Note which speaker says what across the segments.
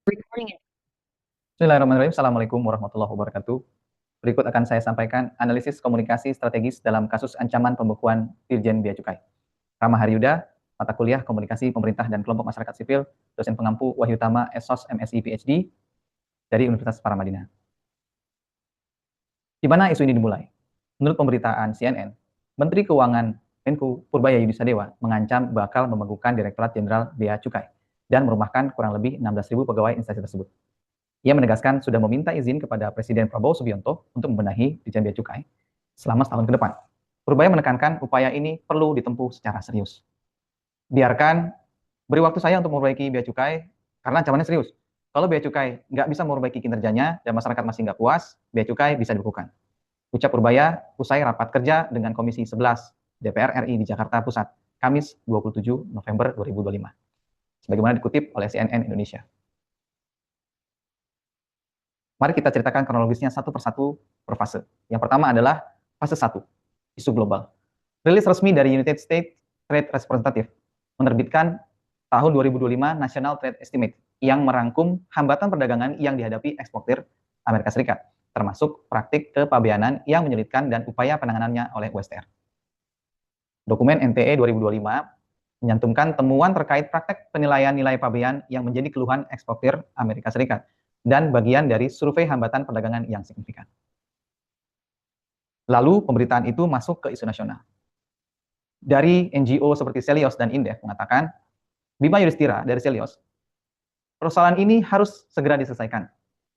Speaker 1: Recording it. Bismillahirrahmanirrahim. Assalamualaikum warahmatullahi wabarakatuh. Berikut akan saya sampaikan analisis komunikasi strategis dalam kasus ancaman pembekuan Dirjen Bea Cukai. Rama Haryuda, mata kuliah Komunikasi Pemerintah dan Kelompok Masyarakat Sipil, dosen pengampu Wahyu Tama, SOS MSI PhD dari Universitas Paramadina. Di mana isu ini dimulai? Menurut pemberitaan CNN, Menteri Keuangan Menku Purbaya Yudisadewa mengancam bakal membekukan Direktorat Jenderal Bea Cukai dan merumahkan kurang lebih 16.000 pegawai instansi tersebut. Ia menegaskan sudah meminta izin kepada Presiden Prabowo Subianto untuk membenahi Ditjen Bea Cukai selama setahun ke depan. Purbaya menekankan upaya ini perlu ditempuh secara serius. Biarkan, beri waktu saya untuk memperbaiki Bea Cukai karena ancamannya serius. Kalau Bea Cukai nggak bisa memperbaiki kinerjanya dan masyarakat masih nggak puas, Bea Cukai bisa dibekukan. Ucap Purbaya usai rapat kerja dengan Komisi 11 DPR RI di Jakarta Pusat, Kamis 27 November 2025. Sebagaimana dikutip oleh CNN Indonesia. Mari kita ceritakan kronologisnya satu persatu per fase. Yang pertama adalah fase 1, isu global. Rilis resmi dari United States Trade Representative menerbitkan tahun 2025 National Trade Estimate yang merangkum hambatan perdagangan yang dihadapi eksportir Amerika Serikat, termasuk praktik kepabeanan yang menyulitkan dan upaya penanganannya oleh USTR. Dokumen NTE 2025 menyantumkan temuan terkait praktek penilaian nilai pabean yang menjadi keluhan eksportir Amerika Serikat dan bagian dari survei hambatan perdagangan yang signifikan. Lalu pemberitaan itu masuk ke isu nasional. Dari NGO seperti Selios dan Indef mengatakan, Bima Yudhistira dari Selios, persoalan ini harus segera diselesaikan.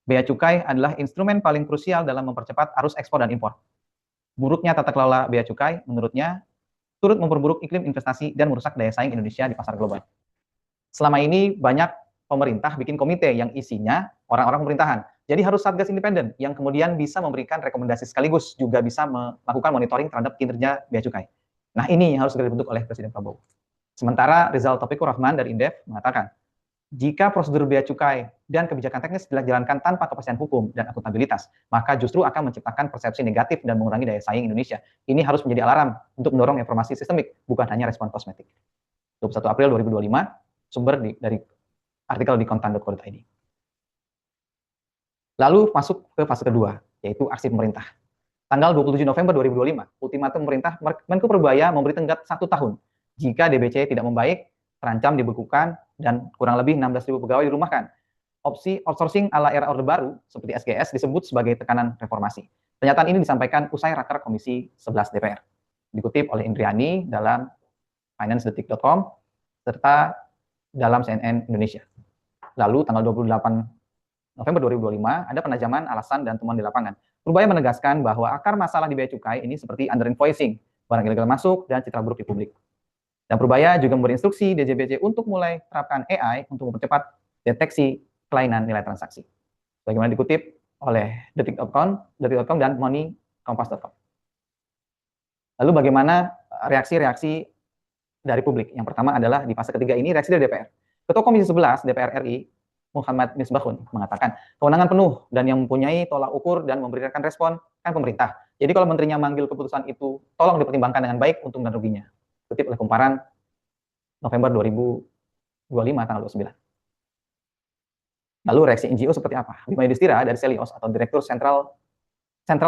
Speaker 1: Bea cukai adalah instrumen paling krusial dalam mempercepat arus ekspor dan impor. Buruknya tata kelola bea cukai, menurutnya, turut memperburuk iklim investasi dan merusak daya saing Indonesia di pasar global. Selama ini banyak pemerintah bikin komite yang isinya orang-orang pemerintahan. Jadi harus satgas independen yang kemudian bisa memberikan rekomendasi sekaligus juga bisa melakukan monitoring terhadap kinerja bea cukai. Nah, ini yang harus segera dibentuk oleh Presiden Prabowo. Sementara Rizal Taufikur Rahman dari Indef mengatakan, jika prosedur bea cukai dan kebijakan teknis dijalankan tanpa kepastian hukum dan akuntabilitas, maka justru akan menciptakan persepsi negatif dan mengurangi daya saing Indonesia. Ini harus menjadi alarm untuk mendorong reformasi sistemik, bukan hanya respon kosmetik. 21 April 2025, sumber dari artikel di kontan.co.id. Lalu masuk ke fase kedua, yaitu aksi pemerintah. Tanggal 27 November 2025, ultimatum pemerintah Menko Perbaya memberi tenggat 1 tahun. Jika DBC tidak membaik, terancam dibekukan dan kurang lebih 16.000 pegawai dirumahkan. Opsi outsourcing ala era Orde Baru seperti SGS disebut sebagai tekanan reformasi. Pernyataan ini disampaikan usai raker Komisi 11 DPR. Dikutip oleh Indriani dalam financedetik.com serta dalam CNN Indonesia. Lalu tanggal 28 November 2025 ada penajaman alasan dan temuan di lapangan. Purbaya menegaskan bahwa akar masalah di bea cukai ini seperti underinvoicing, barang ilegal masuk, dan citra buruk di publik. Dan Purbaya juga memberi instruksi DJBC untuk mulai terapkan AI untuk mempercepat deteksi kelainan nilai transaksi. Bagaimana dikutip oleh detik.com dan moneykompas.com. Lalu bagaimana reaksi-reaksi dari publik? Yang pertama adalah di fase ketiga ini reaksi dari DPR. Ketua Komisi 11 DPR RI Muhammad Misbahun mengatakan, kewenangan penuh dan yang mempunyai tolak ukur dan memberikan respon kan pemerintah. Jadi kalau menterinya manggil keputusan itu, tolong dipertimbangkan dengan baik untung dan ruginya. Kutip oleh Kumparan November 2025 tanggal 29. Lalu reaksi NGO seperti apa? Bima Yudhistira dari Selios atau Direktur Central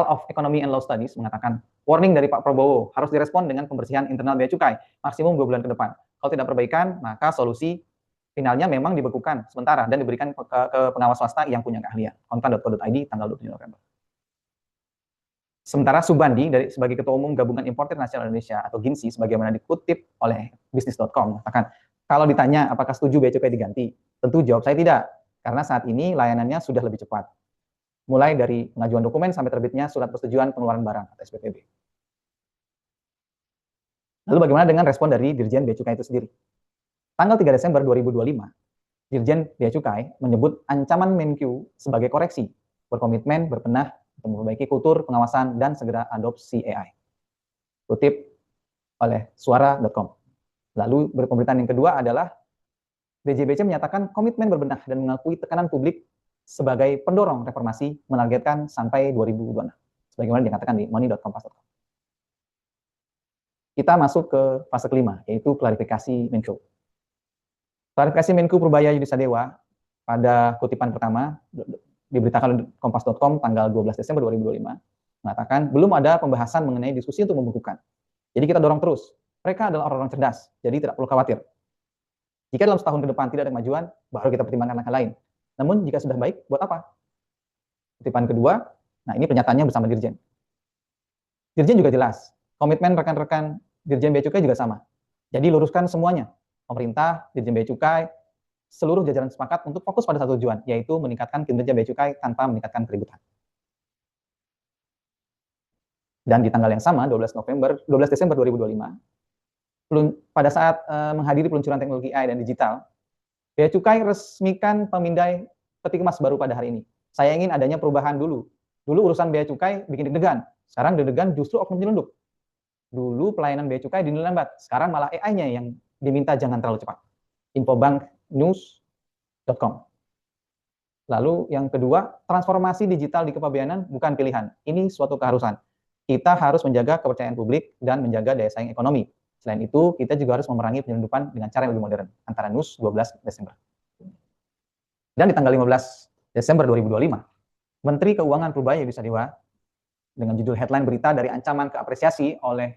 Speaker 1: of Economy and Law Studies mengatakan, warning dari Pak Prabowo harus direspon dengan pembersihan internal bea cukai maksimum 2 bulan ke depan. Kalau tidak perbaikan, maka solusi finalnya memang dibekukan sementara dan diberikan ke pengawas swasta yang punya keahlian. Kontan.co.id tanggal 27 November. Sementara Subandi sebagai Ketua Umum Gabungan Importer Nasional Indonesia atau GINSI sebagaimana dikutip oleh bisnis.com mengatakan, kalau ditanya apakah setuju bea cukai diganti, tentu jawab saya tidak, karena saat ini layanannya sudah lebih cepat. Mulai dari pengajuan dokumen sampai terbitnya surat persetujuan pengeluaran barang atau SPPB. Lalu bagaimana dengan respon dari Dirjen Bea Cukai itu sendiri? Tanggal 3 Desember 2025, Dirjen Bea Cukai menyebut ancaman Menkyu sebagai koreksi, berkomitmen berbenah untuk memperbaiki kultur pengawasan dan segera adopsi AI. Kutip oleh suara.com. Lalu pemberitaan yang kedua adalah DJBC menyatakan komitmen berbenah dan mengakui tekanan publik sebagai pendorong reformasi menargetkan sampai 2026. Sebagaimana dikatakan di money.kompas.com. Kita masuk ke fase kelima, yaitu klarifikasi Menko. Klarifikasi Menko Purbaya Yudisadewa pada kutipan pertama diberitakan oleh kompas.com tanggal 12 Desember 2025 mengatakan belum ada pembahasan mengenai diskusi untuk membukukan. Jadi kita dorong terus. Mereka adalah orang-orang cerdas, jadi tidak perlu khawatir. Jika dalam setahun ke depan tidak ada kemajuan, baru kita pertimbangkan langkah lain. Namun jika sudah baik, buat apa? Kutipan kedua, nah ini pernyataannya bersama Dirjen. Dirjen juga jelas, komitmen rekan-rekan Dirjen Bea Cukai juga sama. Jadi luruskan semuanya, pemerintah, Dirjen Bea Cukai, seluruh jajaran sepakat untuk fokus pada satu tujuan, yaitu meningkatkan kinerja Bea Cukai tanpa meningkatkan keributan. Dan di tanggal yang sama, 12 Desember 2025, pada saat menghadiri peluncuran teknologi AI dan digital, Bea Cukai resmikan pemindai peti kemas baru pada hari ini. Saya ingin adanya perubahan dulu. Dulu urusan Bea Cukai bikin deg-degan, sekarang deg-degan justru oknum penyelundup. Dulu pelayanan Bea Cukai dinilai lambat, sekarang malah AI-nya yang diminta jangan terlalu cepat. Infobanknews.com. Lalu yang kedua, transformasi digital di kepabeanan bukan pilihan. Ini suatu keharusan. Kita harus menjaga kepercayaan publik dan menjaga daya saing ekonomi. Selain itu, kita juga harus memerangi penyelundupan dengan cara yang lebih modern. Antara News 12 Desember. Dan di tanggal 15 Desember 2025, Menteri Keuangan Purbaya Yudisadewa dengan judul headline berita dari ancaman ke apresiasi oleh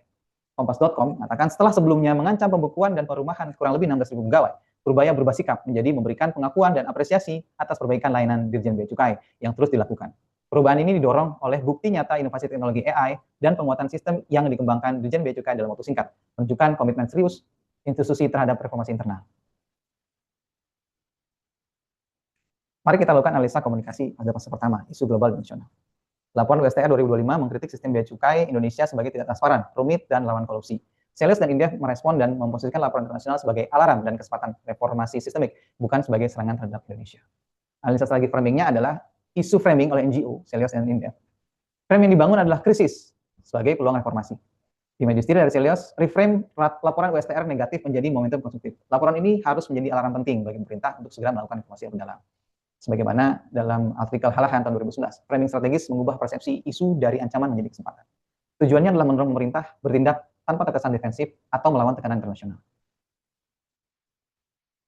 Speaker 1: kompas.com mengatakan setelah sebelumnya mengancam pembekuan dan perumahan kurang lebih 16.000 pegawai, Purbaya berubah sikap menjadi memberikan pengakuan dan apresiasi atas perbaikan layanan Dirjen Bea Cukai yang terus dilakukan. Perubahan ini didorong oleh bukti nyata inovasi teknologi AI dan penguatan sistem yang dikembangkan Dirjen Bea Cukai dalam waktu singkat, menunjukkan komitmen serius institusi terhadap reformasi internal. Mari kita lakukan analisa komunikasi pada fase pertama, isu global dan nasional. Laporan USTR 2025 mengkritik sistem bea cukai Indonesia sebagai tidak transparan, rumit, dan lawan korupsi. Celios dan Indef merespon dan memposisikan laporan internasional sebagai alarm dan kesempatan reformasi sistemik, bukan sebagai serangan terhadap Indonesia. Analisa strategi framingnya adalah isu framing oleh NGO, Celios dan Indef. Frame yang dibangun adalah krisis sebagai peluang reformasi. Di media stiri dari Celios, reframe laporan USTR negatif menjadi momentum konstruktif. Laporan ini harus menjadi alarm penting bagi pemerintah untuk segera melakukan reformasi yang mendalam. Sebagaimana dalam artikel Halahan tahun 2011, framing strategis mengubah persepsi isu dari ancaman menjadi kesempatan. Tujuannya adalah mendorong pemerintah bertindak tanpa terkesan defensif atau melawan tekanan internasional.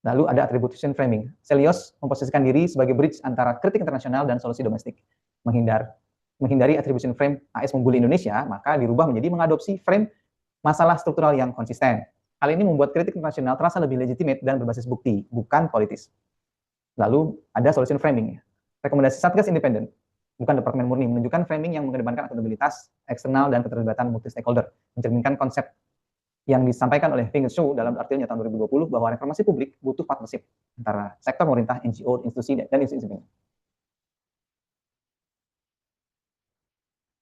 Speaker 1: Lalu ada attribution framing. Celios memposisikan diri sebagai bridge antara kritik internasional dan solusi domestik. Menghindari attribution frame AS membuli Indonesia, maka dirubah menjadi mengadopsi frame masalah struktural yang konsisten. Hal ini membuat kritik internasional terasa lebih legitimate dan berbasis bukti, bukan politis. Lalu ada solution framing. Rekomendasi Satgas Independen, bukan Departemen Murni, menunjukkan framing yang mengedepankan akuntabilitas eksternal dan keterlibatan multi-stakeholder, mencerminkan konsep yang disampaikan oleh Feng Shu dalam artikelnya tahun 2020 bahwa reformasi publik butuh partnership antara sektor pemerintah, NGO, institusi, dan institusi lainnya.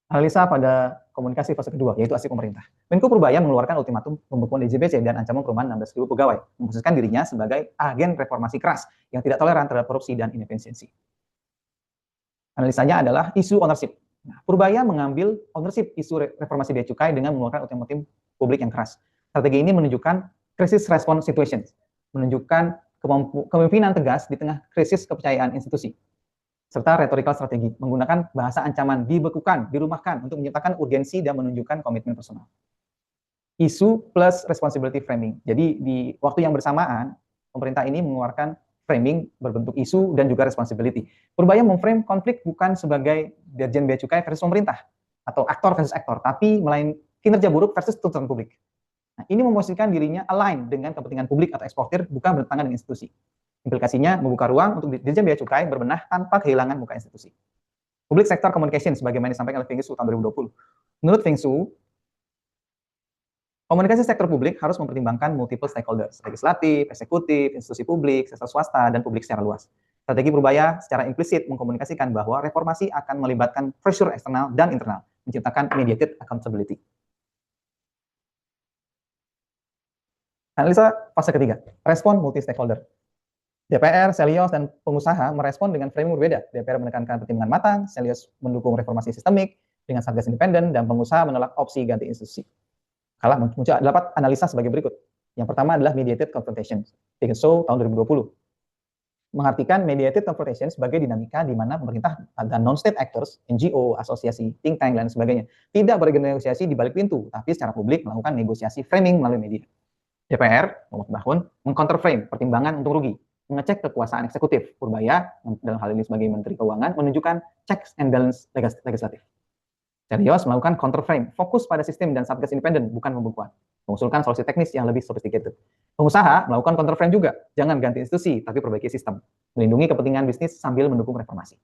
Speaker 1: Analisa pada komunikasi fase kedua, yaitu aksi pemerintah. Menko Purbaya mengeluarkan ultimatum pembekuan DJBC dan ancaman perumahan 16.000 pegawai, memposisikan dirinya sebagai agen reformasi keras yang tidak toleran terhadap korupsi dan inefisiensi. Analisanya adalah isu ownership. Nah, Purbaya mengambil ownership isu reformasi bea cukai dengan mengeluarkan ultimatum publik yang keras. Strategi ini menunjukkan crisis response situation, menunjukkan kepemimpinan tegas di tengah krisis kepercayaan institusi, serta retorikal strategi, menggunakan bahasa ancaman, dibekukan, dirumahkan, untuk menyertakan urgensi dan menunjukkan komitmen personal. Isu plus responsibility framing. Jadi di waktu yang bersamaan, pemerintah ini mengeluarkan framing berbentuk isu dan juga responsibility. Purbaya memframe konflik bukan sebagai Dirjen Bea Cukai versus pemerintah, atau aktor versus aktor, tapi melainkan kinerja buruk versus tuntutan publik. Nah, ini memposisikan dirinya align dengan kepentingan publik atau eksportir, bukan bertentangan dengan institusi. Implikasinya membuka ruang untuk Dirjen Bea Cukai berbenah tanpa kehilangan muka institusi. Public Sector Communication, sebagaimana disampaikan oleh Feng Shu tahun 2020. Menurut Feng Shu, komunikasi sektor publik harus mempertimbangkan multiple stakeholders, legislatif, eksekutif, institusi publik, sektor swasta, dan publik secara luas. Strategi Purbaya secara implisit mengkomunikasikan bahwa reformasi akan melibatkan pressure eksternal dan internal, menciptakan mediated accountability. Analisa fase ketiga, respon multi-stakeholder. DPR, Celios, dan pengusaha merespon dengan framing berbeda. DPR menekankan pertimbangan matang, Celios mendukung reformasi sistemik dengan Satgas Independen, dan pengusaha menolak opsi ganti institusi. Muncul dapat analisa sebagai berikut. Yang pertama adalah mediated confrontation. Feng Shu tahun 2020 mengartikan mediated confrontation sebagai dinamika di mana pemerintah dan non-state actors, NGO, asosiasi, think tank, dan sebagainya, tidak bernegosiasi di balik pintu, tapi secara publik melakukan negosiasi framing melalui media. DPR, nomor tahun, mengcounterframe pertimbangan untung rugi. mengecek kekuasaan eksekutif. Purbaya, dalam hal ini sebagai Menteri Keuangan, menunjukkan checks and balance legislatif. Serius melakukan counterframe, fokus pada sistem dan satgas independen, bukan pembekuan. Mengusulkan solusi teknis yang lebih sophisticated. Pengusaha melakukan counterframe juga, jangan ganti institusi, tapi perbaiki sistem. Melindungi kepentingan bisnis sambil mendukung reformasi.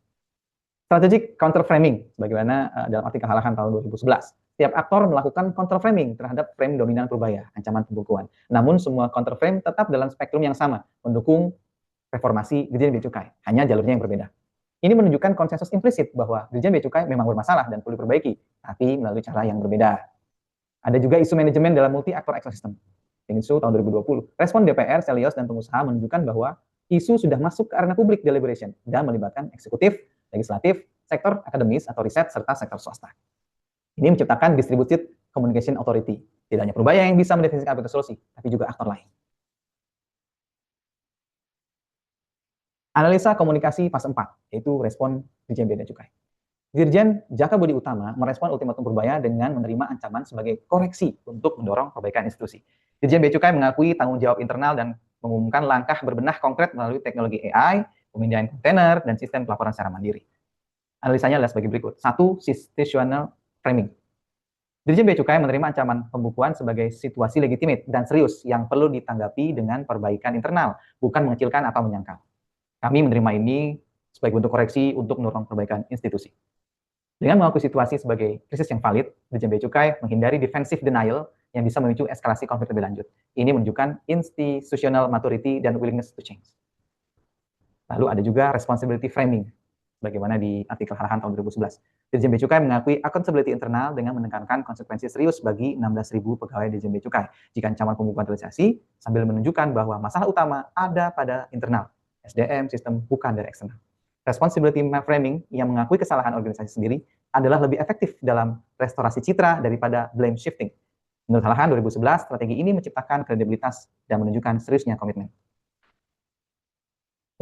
Speaker 1: Strategic counterframing, sebagaimana dalam artikel Halahan tahun 2011. Setiap aktor melakukan counterframing terhadap frame dominan Purbaya, ancaman pembekuan. Namun semua counterframe tetap dalam spektrum yang sama, mendukung reformasi Dirjen Bea Cukai, hanya jalurnya yang berbeda. Ini menunjukkan konsensus implisit bahwa Dirjen Bea Cukai memang bermasalah dan perlu diperbaiki, tapi melalui cara yang berbeda. Ada juga isu manajemen dalam multi-aktor ekosistem. Isu tahun 2020. Respon DPR, Selios, dan pengusaha menunjukkan bahwa isu sudah masuk ke arena public deliberation dan melibatkan eksekutif, legislatif, sektor akademis atau riset, serta sektor swasta. Ini menciptakan distributed communication authority. Tidak hanya Purbaya yang bisa mendefinisikan apa itu solusi, tapi juga aktor lain. Analisa komunikasi fase 4, yaitu respon Dirjen Bea dan Cukai. Dirjen Jaka Budi Utama merespon ultimatum Purbaya dengan menerima ancaman sebagai koreksi untuk mendorong perbaikan institusi. Dirjen Bea Cukai mengakui tanggung jawab internal dan mengumumkan langkah berbenah konkret melalui teknologi AI, pemindahan kontainer, dan sistem pelaporan secara mandiri. Analisanya adalah sebagai berikut. 1. Situational framing. Dirjen Bea Cukai menerima ancaman pembukuan sebagai situasi legitimate dan serius yang perlu ditanggapi dengan perbaikan internal, bukan mengecilkan atau menyangkal. Kami menerima ini sebagai bentuk koreksi untuk mendorong perbaikan institusi. Dengan mengakui situasi sebagai krisis yang valid, Dirjen Bea Cukai menghindari defensive denial yang bisa memicu eskalasi konflik lebih lanjut. Ini menunjukkan institutional maturity dan willingness to change. Lalu ada juga responsibility framing, bagaimana di artikel Halahan tahun 2011. Dirjen Bea Cukai mengakui accountability internal dengan menekankan konsekuensi serius bagi 16.000 pegawai Dirjen Bea Cukai jika ancaman pembukuan realisasi, sambil menunjukkan bahwa masalah utama ada pada internal, SDM, sistem, bukan dari eksternal. Responsibility framing yang mengakui kesalahan organisasi sendiri adalah lebih efektif dalam restorasi citra daripada blame shifting. Menurut Halahan 2011, strategi ini menciptakan kredibilitas dan menunjukkan seriusnya komitmen.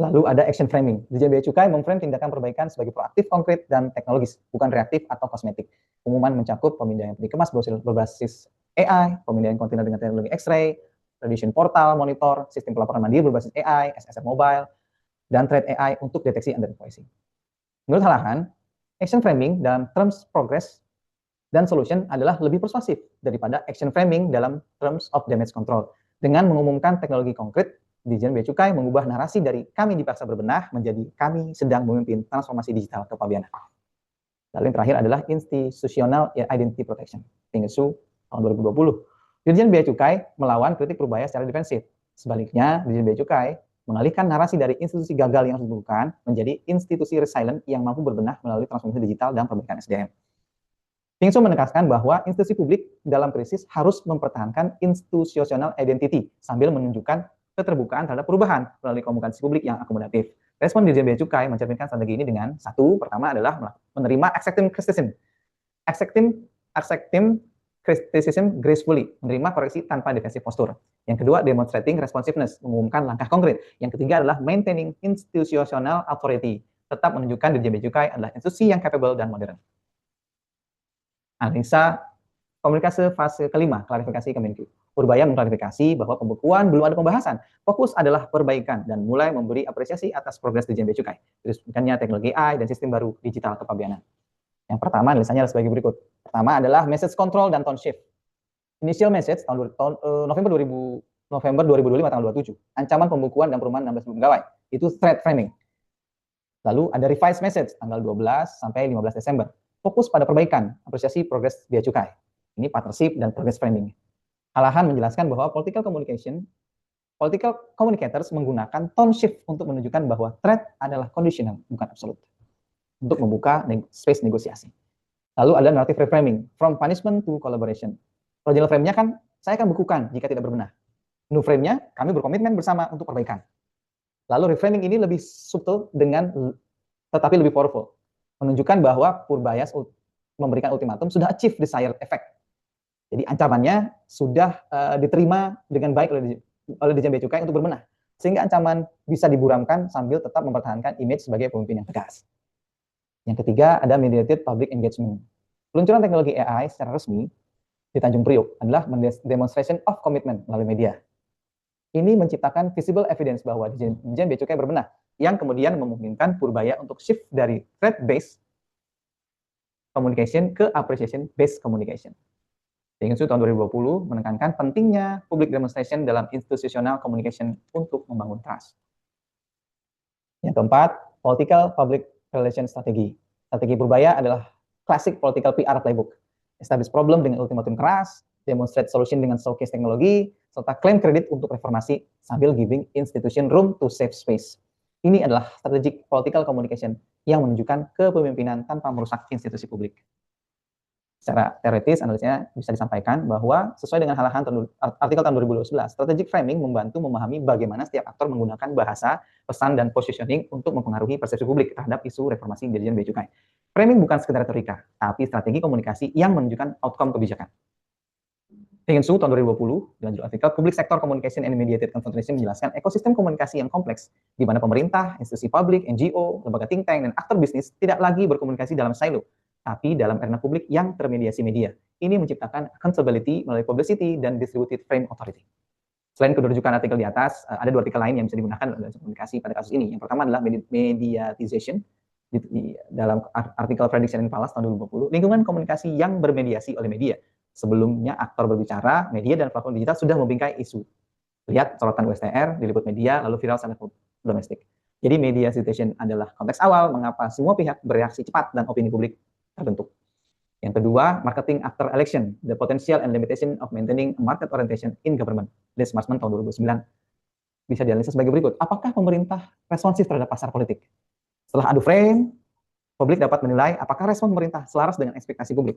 Speaker 1: Lalu ada action framing. Dirjen Bea Cukai memframe tindakan perbaikan sebagai proaktif, konkret, dan teknologis, bukan reaktif atau kosmetik. Pengumuman mencakup pemindahan peti kemas berbasis AI, pemindahan kontainer dengan teknologi X-ray, radiation portal, monitor, sistem pelaporan mandiri berbasis AI, SSR mobile, dan threat AI untuk deteksi underinvoicing. Menurut Halahan, action framing dalam terms progress dan solution adalah lebih persuasif daripada action framing dalam terms of damage control. Dengan mengumumkan teknologi konkret, Dirjen Bea Cukai mengubah narasi dari kami dipaksa berbenah menjadi kami sedang memimpin transformasi digital kepabeanan. Lalu yang terakhir adalah institutional identity protection. Tinggesu tahun 2020. Dirjen Bea Cukai melawan kritik Purbaya secara defensif. Sebaliknya, Dirjen Bea Cukai mengalihkan narasi dari institusi gagal yang harus dibutuhkan menjadi institusi resilient yang mampu berbenah melalui transformasi digital dan perbaikan SDM. Tingsu menekankan bahwa institusi publik dalam krisis harus mempertahankan institutional identity sambil menunjukkan keterbukaan terhadap perubahan melalui komunikasi publik yang akomodatif. Respon Dirjen Bea Cukai mencerminkan strategi ini dengan satu, pertama adalah menerima accepting criticism. Accepting criticism gracefully, menerima koreksi tanpa defensif postur. Yang kedua, demonstrating responsiveness, mengumumkan langkah konkret. Yang ketiga adalah maintaining institutional authority, tetap menunjukkan Dirjen Bea Cukai adalah institusi yang capable dan modern. Analisa komunikasi fase kelima, klarifikasi Kemenkyu. Purbaya mengklarifikasi bahwa pembekuan belum ada pembahasan. Fokus adalah perbaikan dan mulai memberi apresiasi atas progres Dirjen Bea Cukai. Teruskannya teknologi AI dan sistem baru digital kepabeanan. Yang pertama, analisanya sebagai berikut. Pertama adalah message control dan tone shift. Initial message November 2025 tanggal 27. Ancaman pembukuan dan perumahan 16.000 pegawai. Itu threat framing. Lalu ada revised message tanggal 12 sampai 15 Desember. Fokus pada perbaikan, apresiasi progres Bea Cukai. Ini partnership dan progress framing. Halahan menjelaskan bahwa political communicators menggunakan tone shift untuk menunjukkan bahwa threat adalah conditional, bukan absolute, untuk membuka space negosiasi. Lalu ada narrative reframing, from punishment to collaboration. Original frame-nya kan, saya akan bekukan jika tidak berbenah. New frame-nya, kami berkomitmen bersama untuk perbaikan. Lalu reframing ini lebih subtle tetapi lebih powerful. Menunjukkan bahwa Purbaya memberikan ultimatum sudah achieve desired effect. Jadi ancamannya sudah diterima dengan baik oleh Dirjen Bea Cukai untuk berbenah. Sehingga ancaman bisa diburamkan sambil tetap mempertahankan image sebagai pemimpin yang tegas. Yang ketiga, ada mediated public engagement. Peluncuran teknologi AI secara resmi di Tanjung Priok adalah demonstration of commitment melalui media. Ini menciptakan visible evidence bahwa Dirjen Bea Cukai berbenah, yang kemudian memungkinkan Purbaya untuk shift dari threat-based communication ke appreciation-based communication. Su tahun 2020 menekankan pentingnya public demonstration dalam institutional communication untuk membangun trust. Yang keempat, political public relation strategy. Strategi Purbaya adalah classic political PR playbook. Establish problem dengan ultimatum keras, demonstrate solution dengan showcase teknologi, serta klaim kredit untuk reformasi sambil giving institution room to save space. Ini adalah strategic political communication yang menunjukkan kepemimpinan tanpa merusak institusi publik. Secara teoritis, analisnya bisa disampaikan bahwa sesuai dengan artikel tahun 2012, strategic framing membantu memahami bagaimana setiap aktor menggunakan bahasa, pesan, dan positioning untuk mempengaruhi persepsi publik terhadap isu reformasi Dirjen Bea Cukai. Framing bukan sekedar retorika, tapi strategi komunikasi yang menunjukkan outcome kebijakan. Su tahun 2020 dengan judul artikel Public Sector Communication and Mediated Confrontation menjelaskan ekosistem komunikasi yang kompleks di mana pemerintah, institusi publik, NGO, lembaga think tank, dan aktor bisnis tidak lagi berkomunikasi dalam silo, tapi dalam arena publik yang termediasi media. Ini menciptakan accountability melalui publicity dan distributed frame authority. Selain kedua rujukan artikel di atas, ada dua artikel lain yang bisa digunakan dalam komunikasi pada kasus ini. Yang pertama adalah mediatization, dalam artikel Prediction and Fallacy tahun 2020, lingkungan komunikasi yang bermediasi oleh media. Sebelumnya aktor berbicara, media dan platform digital sudah membingkai isu. Lihat sorotan USTR, diliput media, lalu viral sampai domestik. Jadi mediatization adalah konteks awal mengapa semua pihak bereaksi cepat dan opini publik terbentuk. Yang kedua, marketing after election, the potential and limitation of maintaining a market orientation in government. Les Marsman tahun 2009. Bisa dianalisis sebagai berikut. Apakah pemerintah responsif terhadap pasar politik? Setelah adu frame, publik dapat menilai apakah respon pemerintah selaras dengan ekspektasi publik.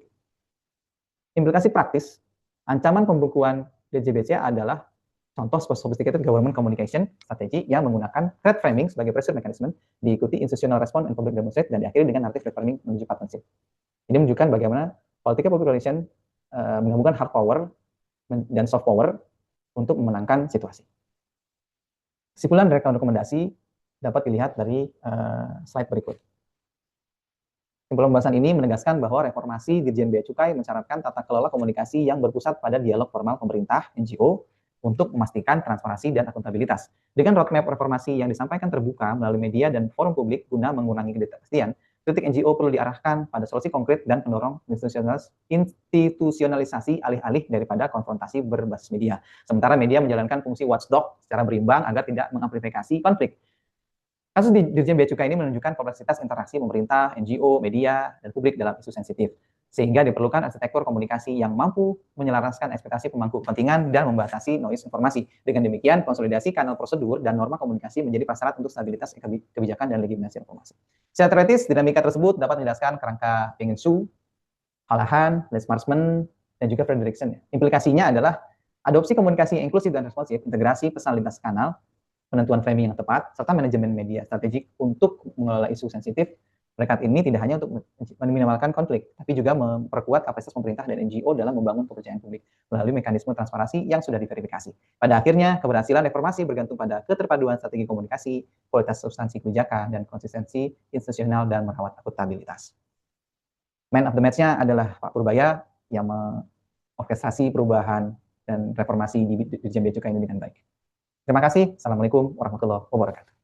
Speaker 1: Implikasi praktis, ancaman pembekuan DJBC adalah contoh sophisticated government communication strategi yang menggunakan threat framing sebagai pressure mechanism, diikuti institutional response and public demonstrate, dan diakhiri dengan narrative threat framing menuju partnership. Ini menunjukkan bagaimana politika public relation menggabungkan hard power dan soft power untuk memenangkan situasi. Kesimpulan rekomendasi dapat dilihat dari slide berikut. Kesimpulan pembahasan ini menegaskan bahwa reformasi Dirjen Bea Cukai mensyaratkan tata kelola komunikasi yang berpusat pada dialog formal pemerintah, NGO, untuk memastikan transparansi dan akuntabilitas. Dengan roadmap reformasi yang disampaikan terbuka melalui media dan forum publik guna mengurangi ketidakpastian, kritik NGO perlu diarahkan pada solusi konkret dan pendorong institusionalisasi alih-alih daripada konfrontasi berbasis media. Sementara media menjalankan fungsi watchdog secara berimbang agar tidak mengamplifikasi konflik. Kasus di Dirjen Bea Cukai ini menunjukkan kompleksitas interaksi pemerintah, NGO, media, dan publik dalam isu sensitif. Sehingga diperlukan arsitektur komunikasi yang mampu menyelaraskan ekspektasi pemangku kepentingan dan membatasi noise informasi. Dengan demikian, konsolidasi kanal prosedur dan norma komunikasi menjadi prasyarat untuk stabilitas kebijakan dan legitimasi reformasi. Secara teoritis, dinamika tersebut dapat menjelaskan kerangka Su, Halahan, Les Marsman, dan juga Frederickson. Implikasinya adalah adopsi komunikasi yang inklusif dan responsif, integrasi pesan lintas kanal, penentuan framing yang tepat, serta manajemen media strategik untuk mengelola isu sensitif. Berkat ini tidak hanya untuk meminimalkan konflik, tapi juga memperkuat kapasitas pemerintah dan NGO dalam membangun kepercayaan publik melalui mekanisme transparansi yang sudah diverifikasi. Pada akhirnya, keberhasilan reformasi bergantung pada keterpaduan strategi komunikasi, kualitas substansi kebijakan, dan konsistensi institusional dan merawat akuntabilitas. Man of the match-nya adalah Pak Purbaya yang mengorkestrasi perubahan dan reformasi di Dirjen Bea Cukai ini dengan baik. Terima kasih. Assalamualaikum warahmatullahi wabarakatuh.